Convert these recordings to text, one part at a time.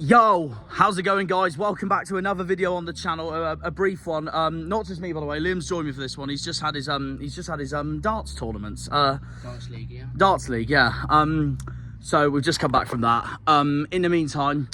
Yo, how's it going, guys? Welcome back to another video on the channel. A brief one. Not just me, by the way. Liam's joined me for this one. He's just had his darts tournaments. Darts League, yeah. Darts League, yeah. So we've just come back from that. In the meantime,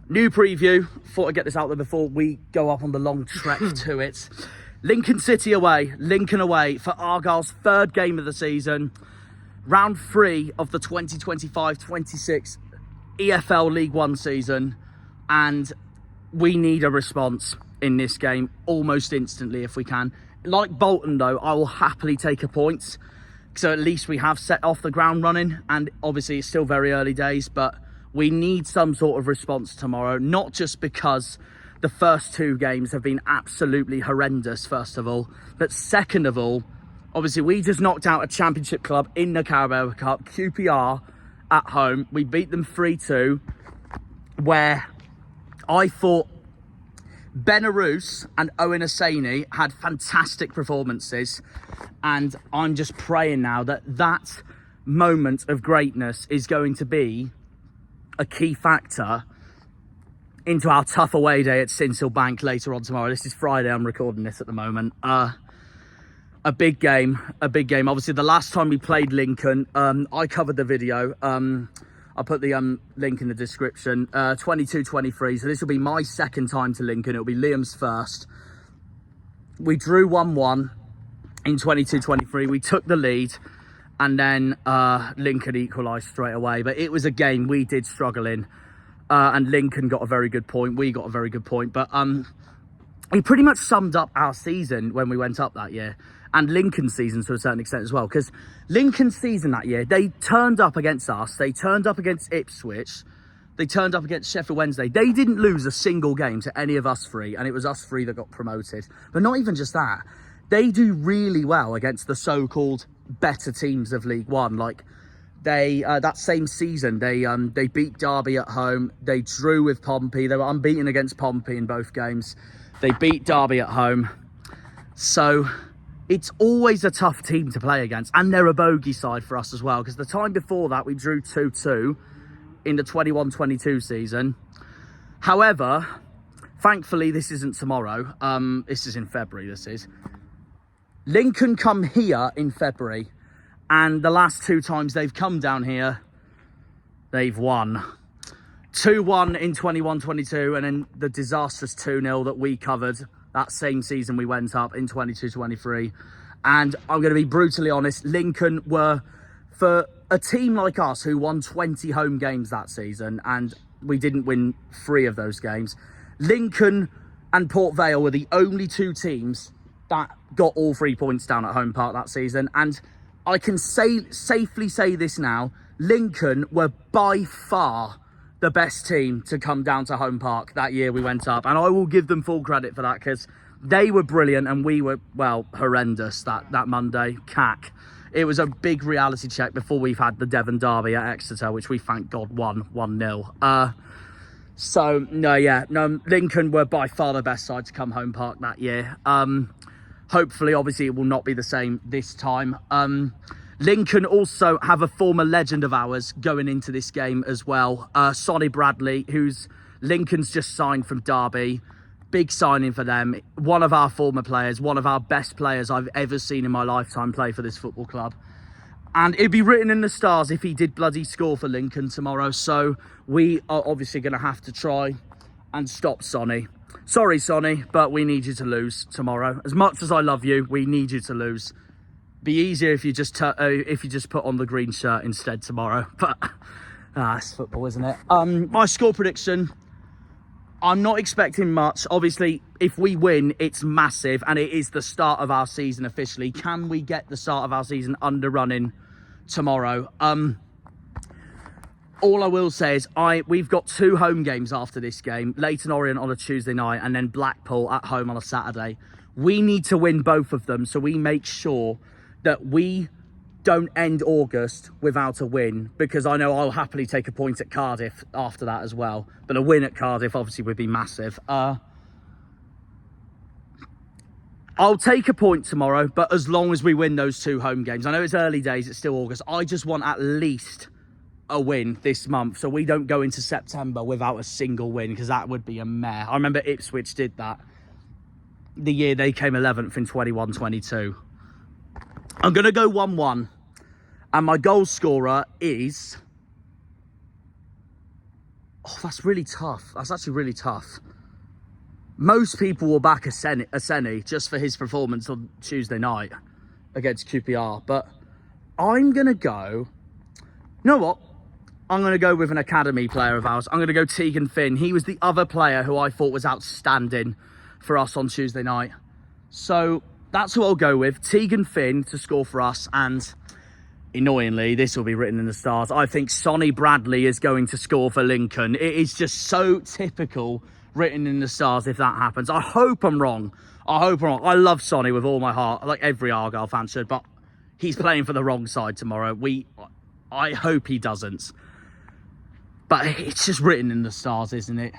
new preview. Thought I'd get this out there before we go up on the long trek to it. Lincoln City away, Lincoln away for Argyle's third game of the season. Round 3 of the 2025-26 EFL League One season, and we need a response in this game almost instantly if we can. Like Bolton though, I will happily take a point, so at least we have set off the ground running, and obviously it's still very early days, but we need some sort of response tomorrow, not just because the first 2 games have been absolutely horrendous, first of all, but second of all, obviously we just knocked out a championship club in the Carabao Cup, QPR, at home. We beat them 3-2, where I thought Benarous and Owen Asani had fantastic performances, and I'm just praying now that that moment of greatness is going to be a key factor into our tough away day at Sinsel Bank later on tomorrow. This is Friday, I'm recording this at the moment. A big game. Obviously, the last time we played Lincoln, I covered the video. I'll put the link in the description. 22-23. So this will be my second time to Lincoln. It'll be Liam's first. We drew 1-1 in 22-23. We took the lead, and then Lincoln equalised straight away. But it was a game we did struggle in, and Lincoln got a very good point. We got a very good point. But it pretty much summed up our season when we went up that year. And Lincoln's season to a certain extent as well, because Lincoln's season that year, they turned up against us, they turned up against Ipswich, they turned up against Sheffield Wednesday. They didn't lose a single game to any of us 3, and it was us 3 that got promoted. But not even just that, they do really well against the so-called better teams of League One. Like they that same season, they beat Derby at home, they drew with Pompey, they were unbeaten against Pompey in both games, they beat Derby at home. So it's always a tough team to play against, and they're a bogey side for us as well, because the time before that we drew 2-2 in the 21-22 season. However, thankfully this isn't tomorrow. This is in February. This is Lincoln come here in February, and the last 2 times they've come down here, they've won. 2-1 in 21-22, and then the disastrous 2-0 that we covered that same season we went up in 22-23. And I'm going to be brutally honest, Lincoln were, for a team like us who won 20 home games that season, and we didn't win 3 of those games, Lincoln and Port Vale were the only 2 teams that got all 3 points down at Home Park that season. And I can safely say this now, Lincoln were by far the best team to come down to Home Park that year we went up, and I will give them full credit for that, because they were brilliant and we were, well, horrendous that Monday. Cack. It was a big reality check before we've had the Devon derby at Exeter, which we thank God won 1-0. So no, Lincoln were by far the best side to come Home Park that year. Hopefully, obviously, it will not be the same this time. Lincoln also have a former legend of ours going into this game as well. Sonny Bradley, who's Lincoln's just signed from Derby. Big signing for them. One of our former players, one of our best players I've ever seen in my lifetime play for this football club. And it'd be written in the stars if he did bloody score for Lincoln tomorrow. So we are obviously going to have to try and stop Sonny. Sorry, Sonny, but we need you to lose tomorrow. As much as I love you, we need you to lose. Be easier if you just put on the green shirt instead tomorrow. But it's football, isn't it? My score prediction, I'm not expecting much. Obviously, if we win, it's massive, and it is the start of our season officially. Can we get the start of our season under running tomorrow? All I will say is we've got 2 home games after this game. Leyton Orient on a Tuesday night, and then Blackpool at home on a Saturday. We need to win both of them, so we make sure that we don't end August without a win, because I know I'll happily take a point at Cardiff after that as well. But a win at Cardiff obviously would be massive. I'll take a point tomorrow, but as long as we win those 2 home games. I know it's early days, it's still August. I just want at least a win this month, so we don't go into September without a single win, because that would be a mare. I remember Ipswich did that the year they came 11th in 21-22. I'm going to go 1-1, and my goal scorer is... Oh, that's really tough. That's actually really tough. Most people will back a Sonny just for his performance on Tuesday night against QPR. But I'm going to go... You know what? I'm going to go with an academy player of ours. I'm going to go Tegan Finn. He was the other player who I thought was outstanding for us on Tuesday night. So that's who I'll go with. Tegan Finn to score for us. And... annoyingly, this will be written in the stars. I think Sonny Bradley is going to score for Lincoln. It is just so typical, written in the stars if that happens. I hope I'm wrong. I love Sonny with all my heart, like every Argyle fan should, but he's playing for the wrong side tomorrow. I hope he doesn't. But it's just written in the stars, isn't it?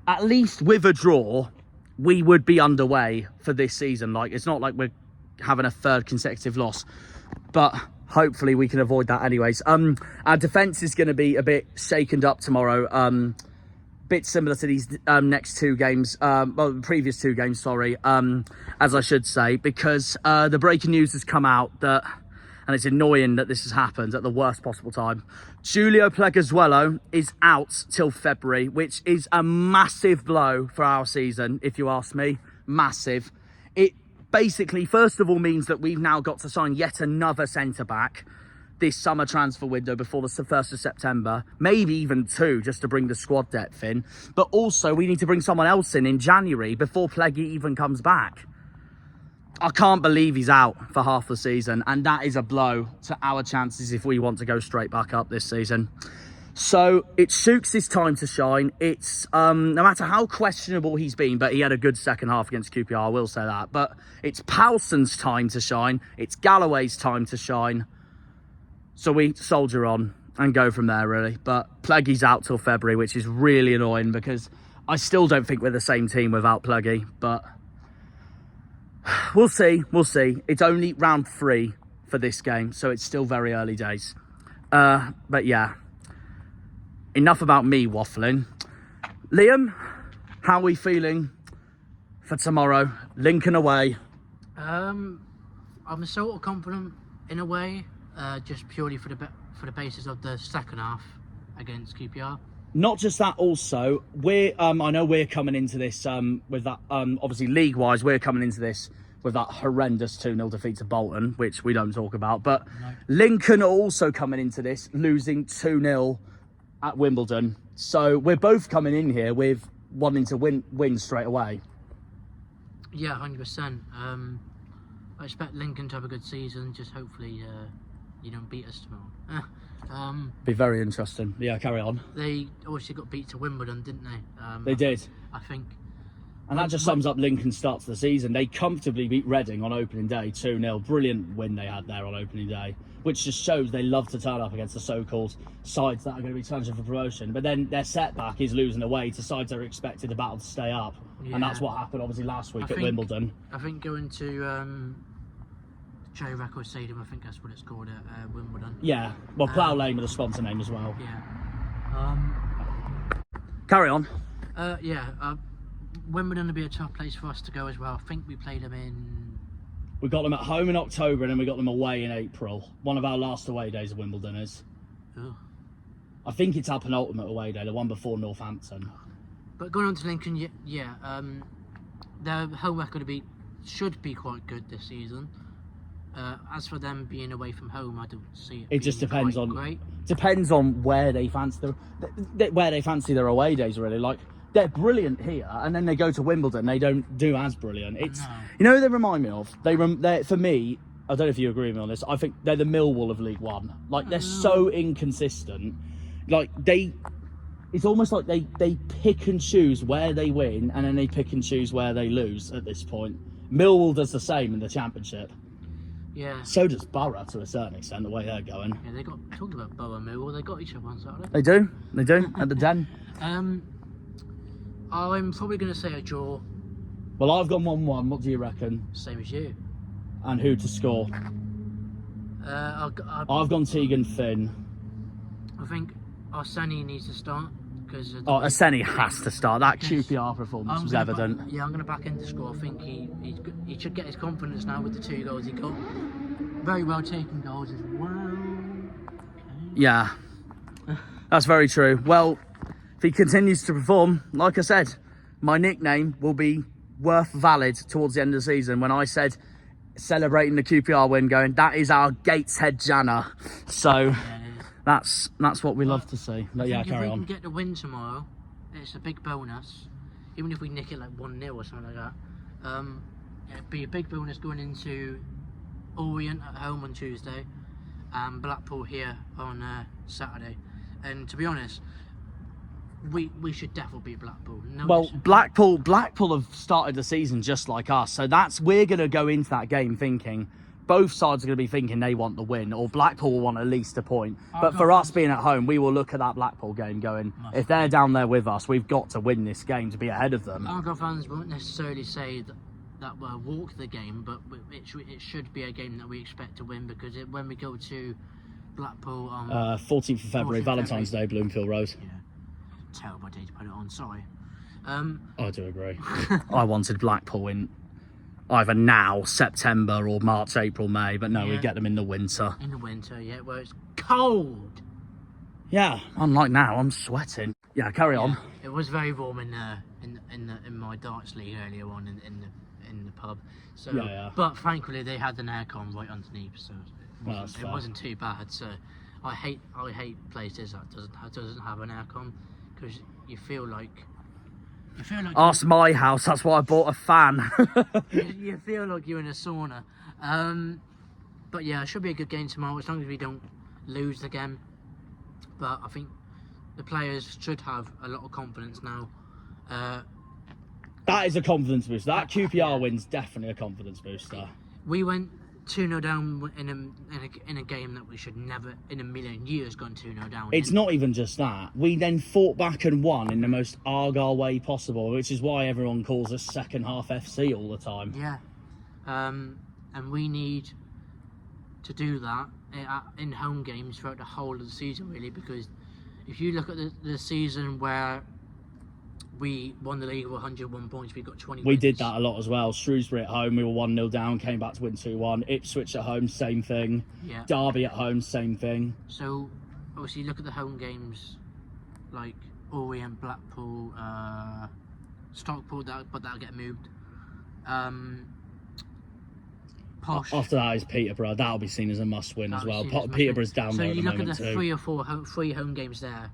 At least with a draw, we would be underway for this season. Like, it's not like we're having a third consecutive loss. But... hopefully we can avoid that anyways. Our defence is going to be a bit shaken up tomorrow. Bit similar to these next two games. Well, the previous two games, sorry. As I should say. Because the breaking news has come out that... and it's annoying that this has happened at the worst possible time. Julio Pleguezuelo is out till February, which is a massive blow for our season, if you ask me. Massive. It basically, first of all, means that we've now got to sign yet another centre-back this summer transfer window before the 1st of September. Maybe even two, just to bring the squad depth in. But also, we need to bring someone else in January before Pleggy even comes back. I can't believe he's out for half the season. And that is a blow to our chances if we want to go straight back up this season. So it's Shooks' time to shine. It's no matter how questionable he's been, but he had a good second half against QPR, I will say that. But it's Powson's time to shine. It's Galloway's time to shine. So we soldier on and go from there, really. But Pleggy's out till February, which is really annoying because I still don't think we're the same team without Pleggy. But we'll see. We'll see. It's only round 3 for this game, so it's still very early days. But yeah. Enough about me waffling. Liam, how are we feeling for tomorrow? Lincoln away. I'm sort of confident in a way, just purely for the basis of the second half against QPR. Not just that, also I know we're coming into this with that obviously league-wise we're coming into this with that horrendous 2-0 defeat to Bolton, which we don't talk about. But no. Lincoln are also coming into this losing 2-0. At Wimbledon, so we're both coming in here with wanting to win straight away. Yeah, 100%. I expect Lincoln to have a good season. Just hopefully, you don't beat us tomorrow. Be very interesting. Yeah, carry on. They obviously got beat to Wimbledon, didn't they? They did. I think. And that just sums up Lincoln's start to the season. They comfortably beat Reading on opening day, 2-0. Brilliant win they had there on opening day, which just shows they love to turn up against the so-called sides that are going to be challenging for promotion. But then their setback is losing away to sides that are expected to battle to stay up. Yeah. And that's what happened, obviously, last week at Wimbledon. I think going to Cherry Record Stadium, I think that's what it's called at Wimbledon. Yeah, well, Plough Lane with a sponsor name as well. Yeah. Carry on. Wimbledon will be a tough place for us to go as well. I think we played them in... We got them at home in October and then we got them away in April. One of our last away days at Wimbledon is. Oh. I think it's our penultimate away day, the one before Northampton. But going on to Lincoln, their home record should be quite good this season. As for them being away from home, I don't see it. It just depends on great. Depends on where they fancy their away days, really. Like, they're brilliant here, and then they go to Wimbledon. They don't do as brilliant. It's you know who they remind me of. They're for me. I don't know if you agree with me on this. I think they're the Millwall of League One. Like, they're so inconsistent. Like, it's almost like they pick and choose where they win, and then they pick and choose where they lose. At this point, Millwall does the same in the Championship. Yeah. So does Borough to a certain extent, the way they're going. Yeah, they talked about Borough and Millwall. They got each other on Saturday. They do at the Den. I'm probably going to say a draw. Well, I've gone 1-1. What do you reckon? Same as you. And who to score? I've gone Tegan Finn. I think our Sonny needs to start because. Sonny has to start. That QPR performance was evident. I'm going to back into score. I think he should get his confidence now with the 2 goals he got. Very well taken goals as well. Okay. Yeah, that's very true. Well, if he continues to perform, like I said, my nickname will be worth valid towards the end of the season when I said celebrating the QPR win, going, that is our Gateshead Janner. So yeah, that's what we love to see. But yeah, carry on. If we can get the win tomorrow, it's a big bonus. Even if we nick it like 1-0 or something like that, it'd be a big bonus going into Orient at home on Tuesday and Blackpool here on Saturday. And to be honest, we should definitely beat Blackpool. Blackpool have started the season just like us, so we're going to go into that game thinking both sides are going to be thinking they want the win, or Blackpool will want at least a point. But for us being at home, we will look at that Blackpool game going, if they're down there with us, we've got to win this game to be ahead of them. Argyle fans won't necessarily say that we'll walk the game, but it should be a game that we expect to win, because when we go to Blackpool on 14th of February, Valentine's Day, Bloomfield Road. Yeah. Terrible day to put it on, sorry. I do agree. I wanted Blackpool in either now, September, or March, April, May, but no, we get them in the winter. In the winter, yeah, where it's cold. Yeah, unlike now, I'm sweating. Yeah, carry on. It was very warm in my darts league earlier on in the pub. So, but thankfully they had an aircon right underneath, so it wasn't too bad. So I hate places that doesn't have an aircon, because you feel like ask my house, that's why I bought a fan. you feel like you're in a sauna. But yeah, it should be a good game tomorrow, as long as we don't lose the game. But I think the players should have a lot of confidence now. That is a confidence booster. That QPR win's definitely a confidence booster. We went 2-0 down in a game that we should never in a million years gone 2-0 down. It's not even just that. We then fought back and won in the most Argyle way possible, which is why everyone calls us second half FC all the time. Yeah. And we need to do that in home games throughout the whole of the season, really, because if you look at the season where we won the league with 101 points, we got 20 We did that a lot as well. Shrewsbury at home, we were 1-0 down, came back to win 2-1. Ipswich at home, same thing. Yeah. Derby at home, same thing. So, obviously, look at the home games like Orient, Blackpool, Stockport, but that'll get moved. Posh. After that is Peterborough. That'll be seen as a must-win as well. Peterborough's down there at the moment too. So you look at the 3 or 4 free home games there,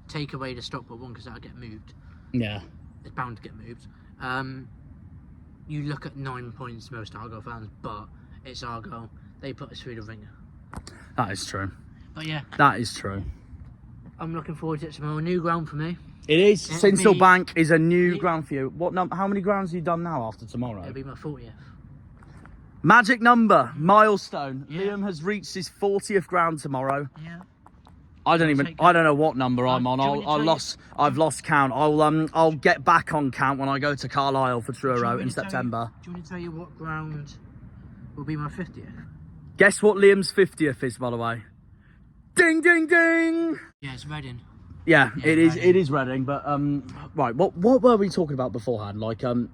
take away the Stockport one because that'll get moved. Yeah. It's bound to get moved. You look at 9 points, most Argyle fans, but it's Argyle. They put us through the ringer. That is true. But yeah. That is true. I'm looking forward to it tomorrow. New ground for me. It is. Sinsel Bank is a new ground for you. How many grounds have you done now after tomorrow? It'll be my 40th. Magic number, milestone. Yeah. Liam has reached his 40th ground tomorrow. Yeah. I don't know what number I'm on. I've lost count. I'll get back on count when I go to Carlisle for Truro in September. Do you want me to tell you what ground will be my 50th? Guess what Liam's 50th is, by the way? Ding ding ding! Yeah, it's Reading. Yeah, it is. It is Reading. But right, what were we talking about beforehand? Like a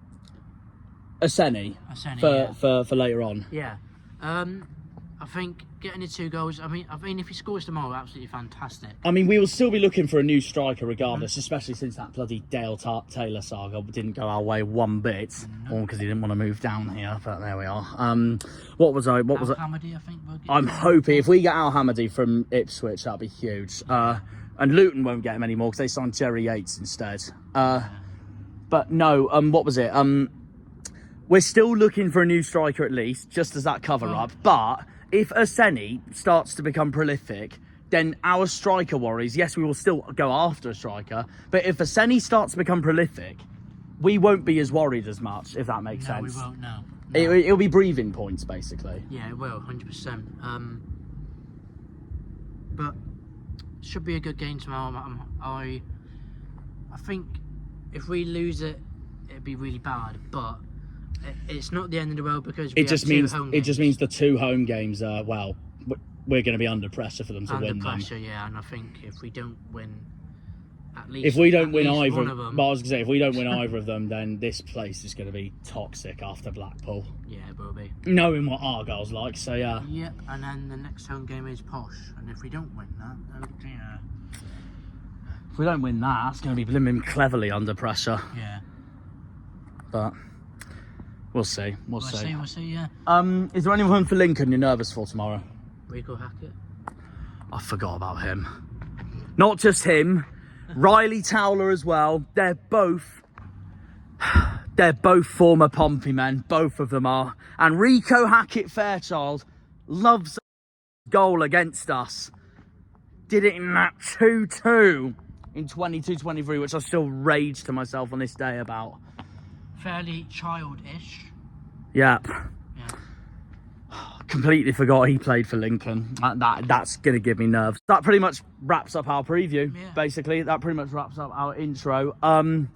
Sonny for later on. Yeah. I think getting the 2 goals. I mean, if he scores tomorrow, absolutely fantastic. I mean, we will still be looking for a new striker regardless, especially since that bloody Dale Taylor saga didn't go our way one bit, because he didn't want to move down here. But there we are. What was it? Hamady, I think. I'm hoping if we get Al Hamady from Ipswich, that'd be huge. And Luton won't get him anymore because they signed Jerry Yates instead. But no. What was it? We're still looking for a new striker at least, just as that cover-up. But if Sonny starts to become prolific, then our striker worries. Yes, we will still go after a striker. But if Sonny starts to become prolific, we won't be as worried as much, if that makes sense. No, we won't, no. It'll be breathing points, basically. Yeah, it will, 100%. But it should be a good game tomorrow. I think if we lose it, it'd be really bad. But it's not the end of the world, because it just means the 2 home games. we're going to be under pressure for them to under win pressure, them. yeah. And I think if we don't win, at least If we don't at win least either, one of them, but I was going to say, if we don't win either of them, then this place is going to be toxic after Blackpool. yeah, it will be. Knowing what Argyle's like, so yeah. Yep, and then the next home game is Posh, and if we don't win that, oh dear. If we don't win that, it's going to be blimmin' cleverly under pressure. Yeah. But we'll see. We'll see. We'll see, yeah. Is there anyone for Lincoln you're nervous for tomorrow? Rico Hackett. I forgot about him. Not just him, Riley Towler as well. They're both former Pompey men. Both of them are. And Rico Hackett Fairchild loves a goal against us. Did it in that 2-2 in 22-23, which I still rage to myself on this day about. Fairly childish. Yep. Yeah. Completely forgot he played for Lincoln. That's going to give me nerves. That pretty much wraps up our preview, basically. That pretty much wraps up our intro. And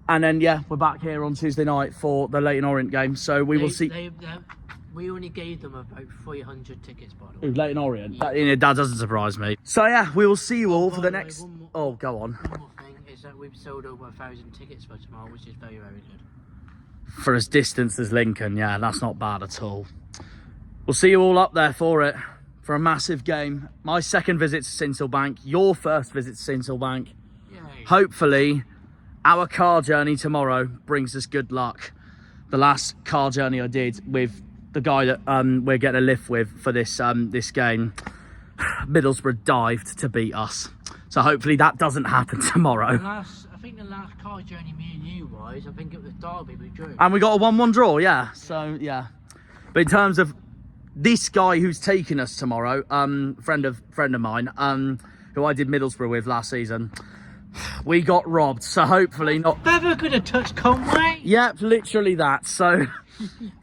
then, yeah, we're back here on Tuesday night for the Leyton Orient game. So we will see... we only gave them about 300 tickets, by the way. Ooh, Leyton Orient? Yeah. That doesn't surprise me. So, yeah, we will see you all for the next... Oh, go on. One more thing is that we've sold over 1,000 tickets for tomorrow, which is very, very good. For as distant as Lincoln, yeah, that's not bad at all. We'll see you all up there for it, for a massive game. My second visit to Sincilbank, your first visit to Sincilbank. Yay. Hopefully, our car journey tomorrow brings us good luck. The last car journey I did with the guy that we're getting a lift with for this this game, Middlesbrough dived to beat us. So hopefully that doesn't happen tomorrow. I think the last car journey me and you was, I think it was Derby we drew. And we got a 1-1 draw, yeah. So, yeah. But in terms of this guy who's taking us tomorrow, friend of mine, who I did Middlesbrough with last season, we got robbed. So hopefully not. Never could have touched Conway. Yep, literally that. So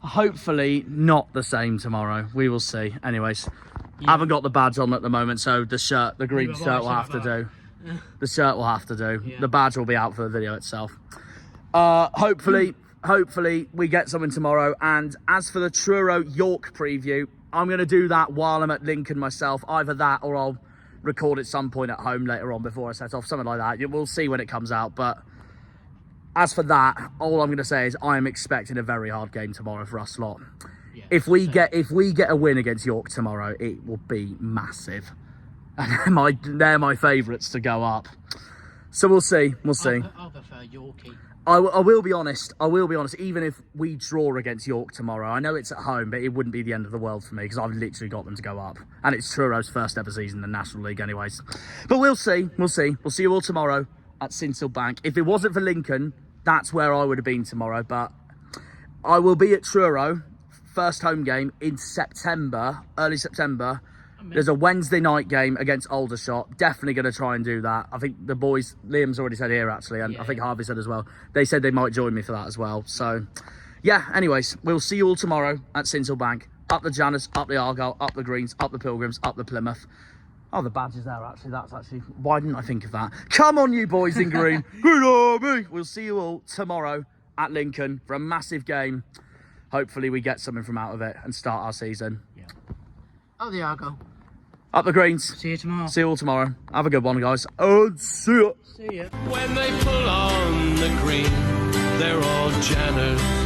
hopefully not the same tomorrow. We will see. Anyways, I haven't got the badge on at the moment, so the green shirt will have to do. The shirt will have to do. Yeah. The badge will be out for the video itself. Hopefully we get something tomorrow. And as for the Truro York preview, I'm going to do that while I'm at Lincoln myself. Either that or I'll record at some point at home later on before I set off. Something like that. We'll see when it comes out. But as for that, all I'm going to say is I'm expecting a very hard game tomorrow for us lot. Yeah, If we get a win against York tomorrow, it will be massive. And they're my favourites to go up. So we'll see. We'll see. I prefer Yorkie. I will be honest. Even if we draw against York tomorrow, I know it's at home, but it wouldn't be the end of the world for me because I've literally got them to go up, and it's Truro's first ever season in the National League, anyways. But we'll see. We'll see. We'll see you all tomorrow at Sincilbank. If it wasn't for Lincoln, that's where I would have been tomorrow. But I will be at Truro, first home game in September, early September. There's a Wednesday night game against Aldershot. Definitely going to try and do that. I think the boys, Liam's already said here actually, and I think Harvey said as well. They said they might join me for that as well. So, yeah, anyways, we'll see you all tomorrow at Sincilbank. Up the Janus, up the Argyle, up the Greens, up the Pilgrims, up the Plymouth. Oh, the badge is there actually. That's actually... Why didn't I think of that? Come on, you boys in green. Good army. We'll see you all tomorrow at Lincoln for a massive game. Hopefully we get something from out of it and start our season. Yeah. Oh, the Argo. Up the Greens. See you tomorrow. See you all tomorrow. Have a good one, guys. And see ya. See ya. When they pull on the green, they're all Janners.